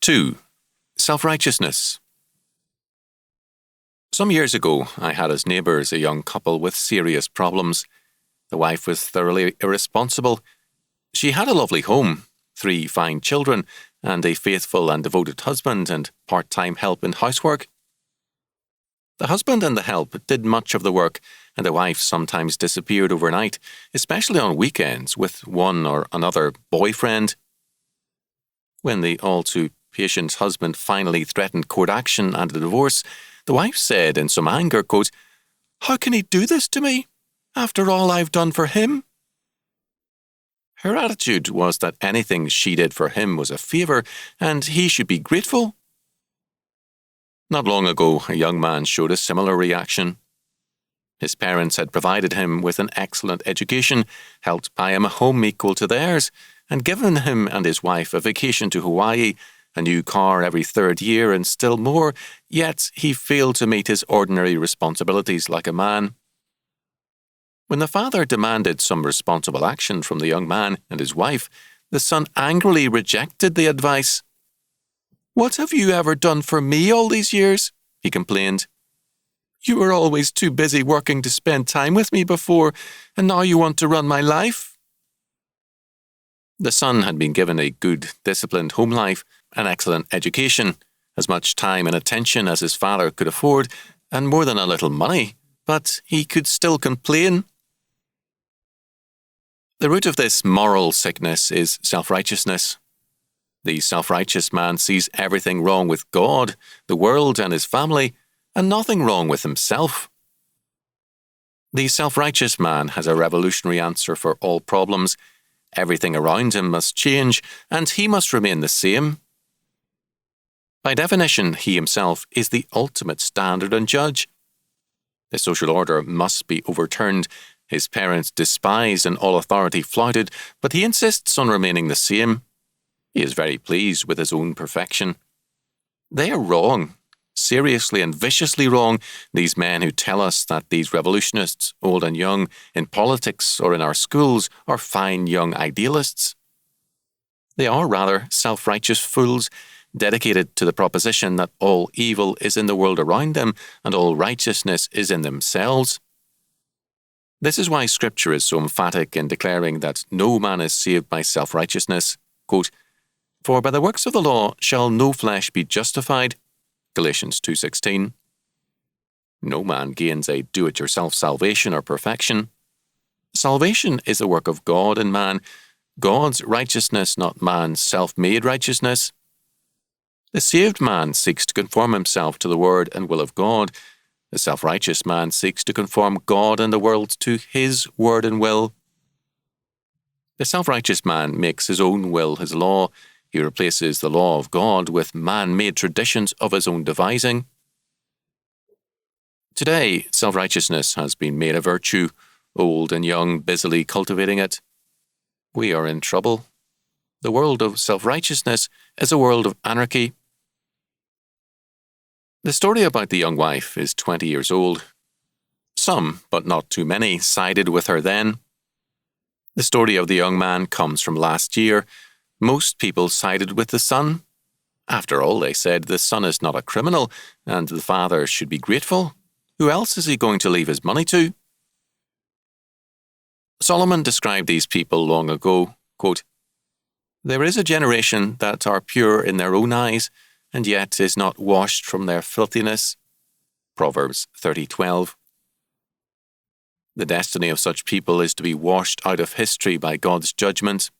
2. Self-righteousness. Some years ago, I had as neighbours a young couple with serious problems. The wife was thoroughly irresponsible. She had a lovely home, 3 fine children, and a faithful and devoted husband and part-time help in housework. The husband and the help did much of the work, and the wife sometimes disappeared overnight, especially on weekends, with one or another boyfriend. When the all-too-patient husband finally threatened court action and a divorce, the wife said in some anger, quote, "How can he do this to me, after all I've done for him?" Her attitude was that anything she did for him was a favour, and he should be grateful. Not long ago, a young man showed a similar reaction. His parents had provided him with an excellent education, helped buy him a home equal to theirs, and given him and his wife a vacation to Hawaii, a new car every 3rd year, and still more, yet he failed to meet his ordinary responsibilities like a man. When the father demanded some responsible action from the young man and his wife, the son angrily rejected the advice. "What have you ever done for me all these years?" he complained. "You were always too busy working to spend time with me before, and now you want to run my life." The son had been given a good, disciplined home life, an excellent education, as much time and attention as his father could afford, and more than a little money, but he could still complain. The root of this moral sickness is self-righteousness. The self-righteous man sees everything wrong with God, the world, and his family, and nothing wrong with himself. The self-righteous man has a revolutionary answer for all problems. Everything around him must change, and he must remain the same. By definition, he himself is the ultimate standard and judge. The social order must be overturned, his parents despised and all authority flouted, but he insists on remaining the same. He is very pleased with his own perfection. They are wrong, seriously and viciously wrong, these men who tell us that these revolutionists, old and young, in politics or in our schools, are fine young idealists. They are rather self-righteous fools, dedicated to the proposition that all evil is in the world around them and all righteousness is in themselves. This is why Scripture is so emphatic in declaring that no man is saved by self-righteousness. Quote, "For by the works of the law shall no flesh be justified." Galatians 2:16. No man gains a do-it-yourself salvation or perfection. Salvation is the work of God in man, God's righteousness, not man's self-made righteousness. The saved man seeks to conform himself to the word and will of God. The self-righteous man seeks to conform God and the world to his word and will. The self-righteous man makes his own will his law. He replaces the law of God with man-made traditions of his own devising. Today, self-righteousness has been made a virtue, old and young busily cultivating it. We are in trouble. The world of self-righteousness is a world of anarchy. The story about the young wife is 20 years old. Some, but not too many, sided with her then. The story of the young man comes from last year. Most people sided with the son. After all, they said, the son is not a criminal, and the father should be grateful. Who else is he going to leave his money to? Solomon described these people long ago, quote, "There is a generation that are pure in their own eyes, and yet is not washed from their filthiness." Proverbs 30:12. The destiny of such people is to be washed out of history by God's judgment.